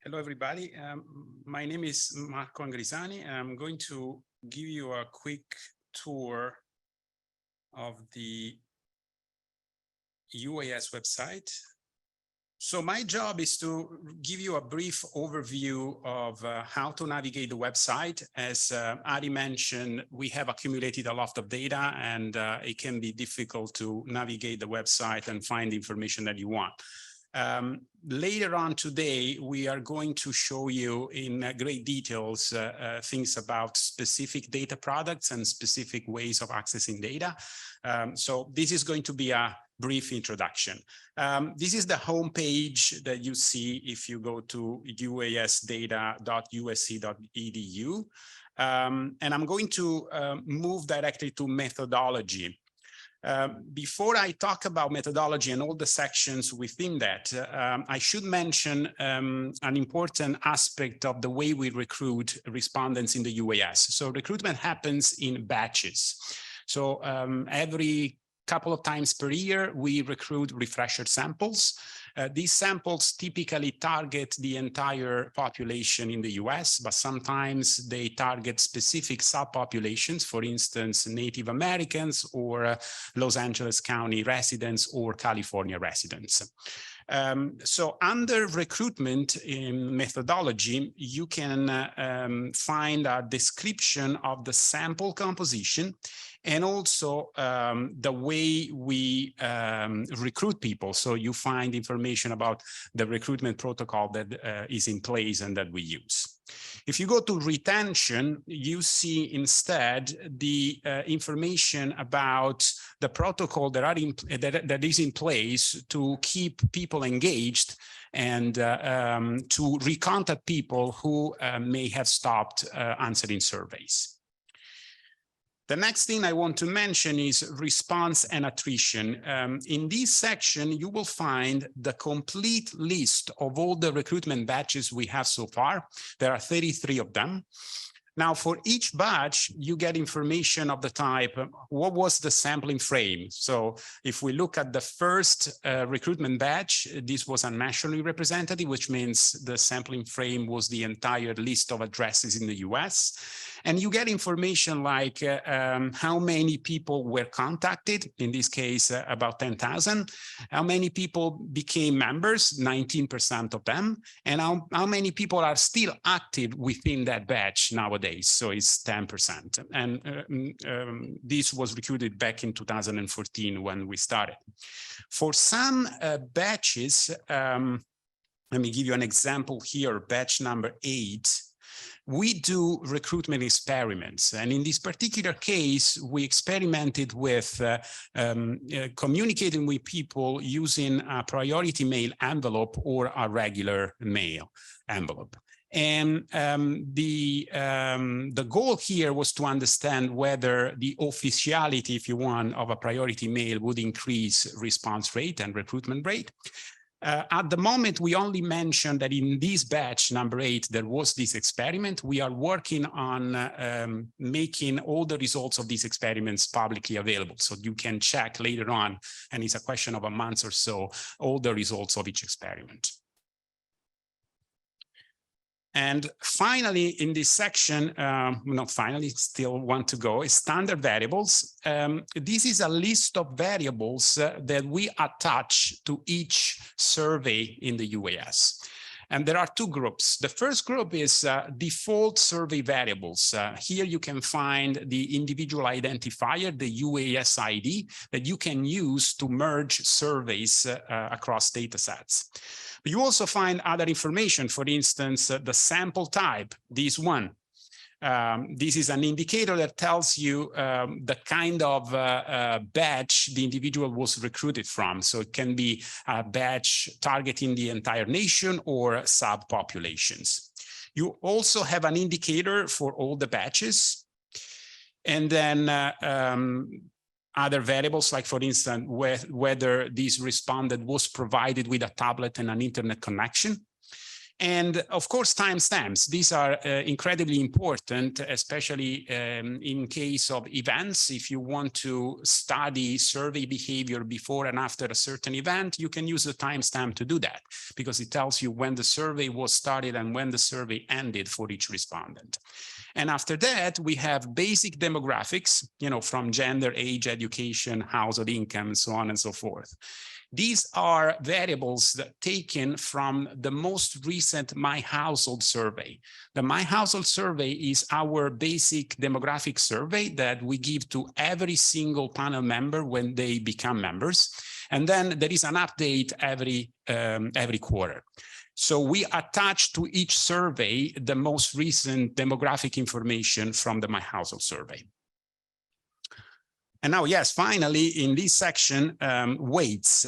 Hello, everybody. My name is Marco Angrisani. I'm going to give you a quick tour of the UAS website. So my job is to give you a brief overview of how to navigate the website. As Ari mentioned, we have accumulated a lot of data and it can be difficult to navigate the website and find the information that you want. Later on today, we are going to show you in great details things about specific data products and specific ways of accessing data. So this is going to be a brief introduction. This is the home page that you see if you go to uasdata.usc.edu. And I'm going to move directly to methodology. Before I talk about methodology and all the sections within that, I should mention an important aspect of the way we recruit respondents in the UAS. So recruitment happens in batches. So every couple of times per year, we recruit refresher samples. These samples typically target the entire population in the US, but sometimes they target specific subpopulations, for instance, Native Americans or Los Angeles County residents or California residents. So under recruitment in methodology, you can find a description of the sample composition and also the way we recruit people. So you find information about the recruitment protocol that is in place and that we use. If you go to retention, you see instead the information about the protocol that is in place to keep people engaged and to recontact people who may have stopped answering surveys. The next thing I want to mention is response and attrition. In this section, you will find the complete list of all the recruitment batches we have so far. There are 33 of them. Now, for each batch, you get information of the type, what was the sampling frame? So if we look at the first recruitment batch, this was a nationally representative, which means the sampling frame was the entire list of addresses in the US. And you get information like how many people were contacted, in this case, about 10,000. How many people became members, 19% of them. And how many people are still active within that batch nowadays. So it's 10%. And this was recruited back in 2014 when we started. For some batches, let me give you an example here, batch number 8. We do recruitment experiments. And in this particular case, we experimented with communicating with people using a priority mail envelope or a regular mail envelope. And the goal here was to understand whether the officiality, if you want, of a priority mail would increase response rate and recruitment rate. At the moment, we only mentioned that in this batch, number 8, there was this experiment. We are working on making all the results of these experiments publicly available. So you can check later on, and it's a question of a month or so, all the results of each experiment. And finally, in this section, not finally, still want to go, is standard variables. This is a list of variables that we attach to each survey in the UAS. And there are two groups. The first group is default survey variables. Here you can find the individual identifier, the UAS ID, that you can use to merge surveys across data sets. But you also find other information, for instance, the sample type, this one. This is an indicator that tells you the kind of batch the individual was recruited from. So it can be a batch targeting the entire nation or subpopulations. You also have an indicator for all the batches. And then other variables, like, for instance, whether this respondent was provided with a tablet and an internet connection. And of course, timestamps. These are incredibly important, especially in case of events. If you want to study survey behavior before and after a certain event, you can use the timestamp to do that, because it tells you when the survey was started and when the survey ended for each respondent. And after that, we have basic demographics, from gender, age, education, household income, and so on and so forth. These are variables that taken from the most recent My Household survey. The My Household survey is our basic demographic survey that we give to every single panel member when they become members. And then there is an update every quarter. So we attach to each survey the most recent demographic information from the My Household survey. And now, yes, finally, in this section, weights.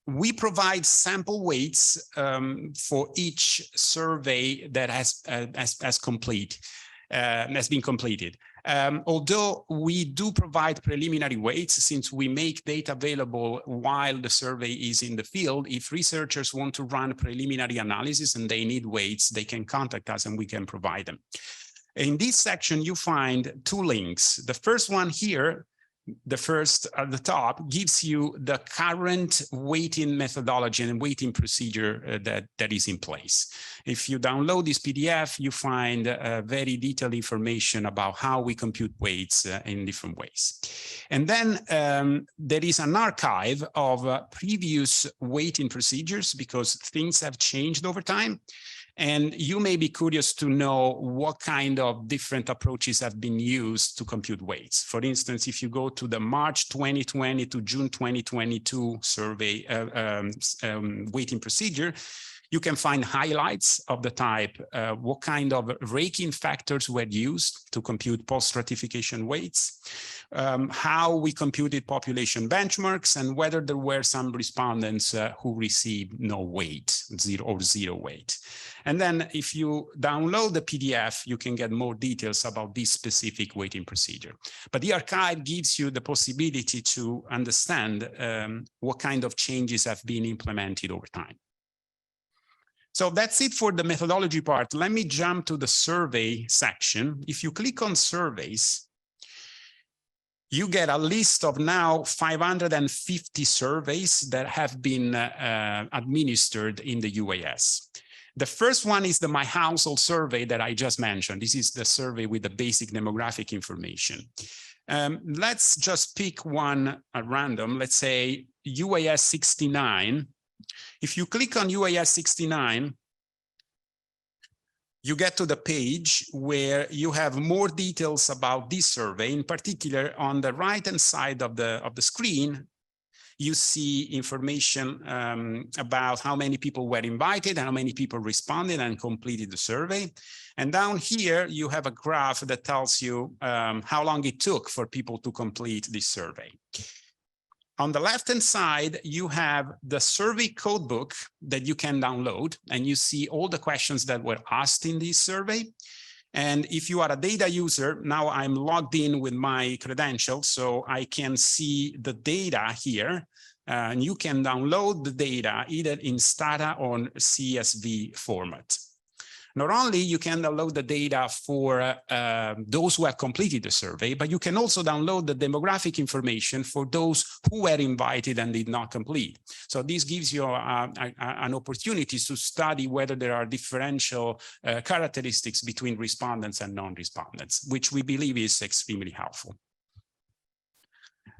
We provide sample weights for each survey that has been completed. Although we do provide preliminary weights, since we make data available while the survey is in the field. If researchers want to run preliminary analysis and they need weights, they can contact us and we can provide them. In this section, you find two links. The first one here, the first at the top, gives you the current weighting methodology and weighting procedure that is in place. If you download this PDF, you find very detailed information about how we compute weights in different ways. And then there is an archive of previous weighting procedures, because things have changed over time. And you may be curious to know what kind of different approaches have been used to compute weights. For instance, if you go to the March 2020 to June 2022 survey weighting procedure, you can find highlights of the type, what kind of raking factors were used to compute post-stratification weights, how we computed population benchmarks, and whether there were some respondents who received no weight, zero weight. And then if you download the PDF, you can get more details about this specific weighting procedure. But the archive gives you the possibility to understand what kind of changes have been implemented over time. So that's it for the methodology part. Let me jump to the survey section. If you click on surveys, you get a list of now 550 surveys that have been administered in the UAS. The first one is the My Household survey that I just mentioned. This is the survey with the basic demographic information. Let's just pick one at random. Let's say UAS 69. If you click on UAS 69, you get to the page where you have more details about this survey. In particular, on the right-hand side of the screen, you see information about how many people were invited and how many people responded and completed the survey. And down here, you have a graph that tells you how long it took for people to complete this survey. On the left-hand side, you have the survey codebook that you can download, and you see all the questions that were asked in this survey. And if you are a data user, now I'm logged in with my credentials, so I can see the data here, and you can download the data either in Stata or CSV format. Not only you can download the data for those who have completed the survey, but you can also download the demographic information for those who were invited and did not complete. So this gives you an opportunity to study whether there are differential characteristics between respondents and non-respondents, which we believe is extremely helpful.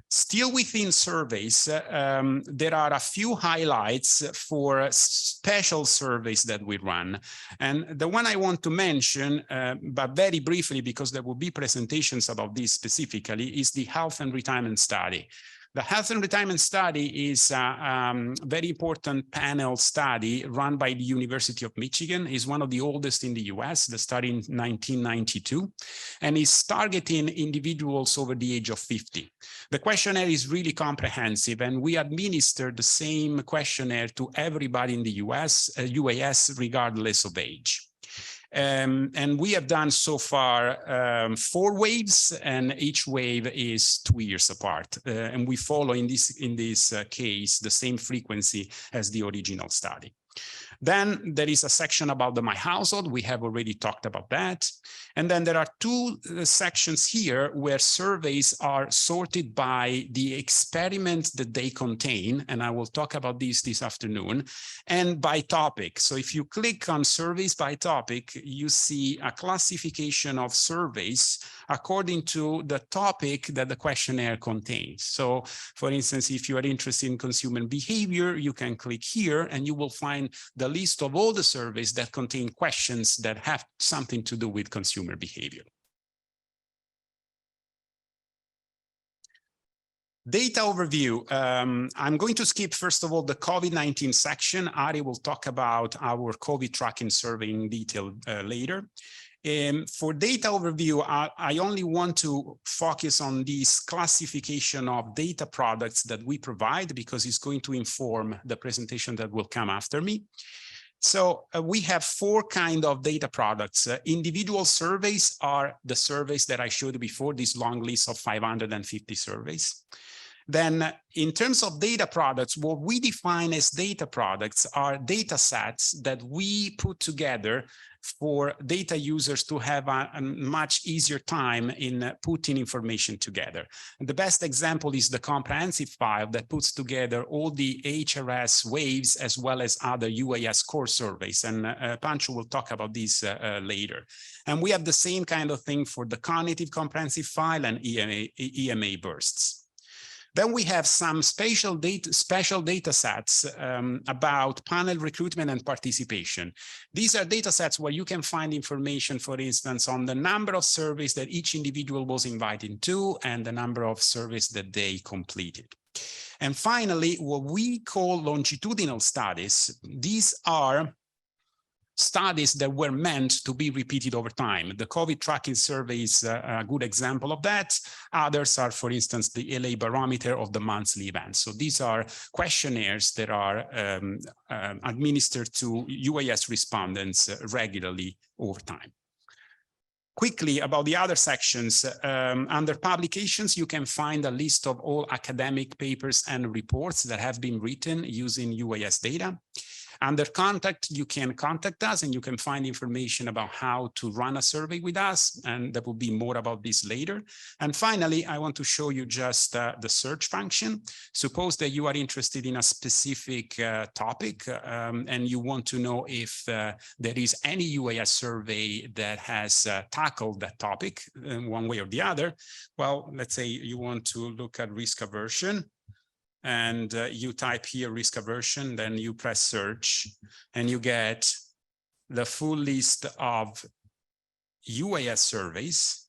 Still within surveys, there are a few highlights for special surveys that we run. And the one I want to mention, but very briefly, because there will be presentations about this specifically, is the health and retirement study. The health and retirement study is a very important panel study run by the University of Michigan. It's one of the oldest in the US, the study in 1992, and is targeting individuals over the age of 50. The questionnaire is really comprehensive, and we administer the same questionnaire to everybody in the UAS, regardless of age. And we have done so far 4 waves, and each wave is 2 years apart. And we follow in this case the same frequency as the original study. Then there is a section about the My Household. We have already talked about that. And then there are two sections here where surveys are sorted by the experiment that they contain. And I will talk about this afternoon, and by topic. So if you click on surveys by topic, you see a classification of surveys according to the topic that the questionnaire contains. So for instance, if you are interested in consumer behavior, you can click here and you will find the list of all the surveys that contain questions that have something to do with consumer behavior. Data overview. I'm going to skip, first of all, the COVID-19 section. Ari will talk about our COVID tracking survey in detail later. For data overview, I only want to focus on this classification of data products that we provide, because it's going to inform the presentation that will come after me. So we have four kinds of data products. Individual surveys are the surveys that I showed you before, this long list of 550 surveys. Then in terms of data products, what we define as data products are data sets that we put together for data users to have a much easier time in putting information together. And the best example is the comprehensive file that puts together all the HRS waves as well as other UAS core surveys. And Pancho will talk about this later. And we have the same kind of thing for the cognitive comprehensive file and EMA bursts. Then we have some special data sets about panel recruitment and participation. These are data sets where you can find information, for instance, on the number of surveys that each individual was invited to and the number of surveys that they completed. And finally, what we call longitudinal studies. These are studies that were meant to be repeated over time. The COVID tracking survey is a good example of that. Others are, for instance, the LA barometer of the monthly events. So these are questionnaires that are administered to UAS respondents regularly over time. Quickly about the other sections, under publications, you can find a list of all academic papers and reports that have been written using UAS data. Under contact, you can contact us and you can find information about how to run a survey with us, and there will be more about this later. And finally, I want to show you just the search function. Suppose that you are interested in a specific topic and you want to know if there is any UAS survey that has tackled that topic in one way or the other. Well, let's say you want to look at risk aversion. And you type here risk aversion, then you press search, and you get the full list of UAS surveys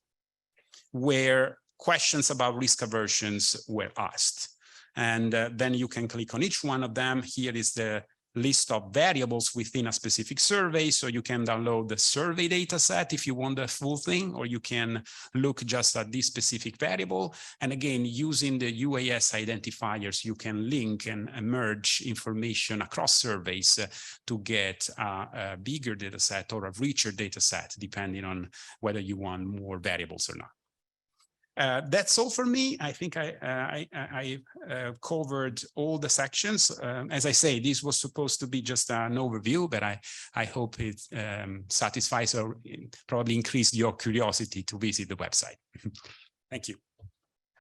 where questions about risk aversions were asked. And then you can click on each one of them. Here is the list of variables within a specific survey. So you can download the survey data set if you want the full thing, or you can look just at this specific variable. And again, using the UAS identifiers, you can link and merge information across surveys to get a bigger data set or a richer data set, depending on whether you want more variables or not. That's all for me. I think I covered all the sections. As I say, this was supposed to be just an overview, but I hope it satisfies or probably increased your curiosity to visit the website. Thank you.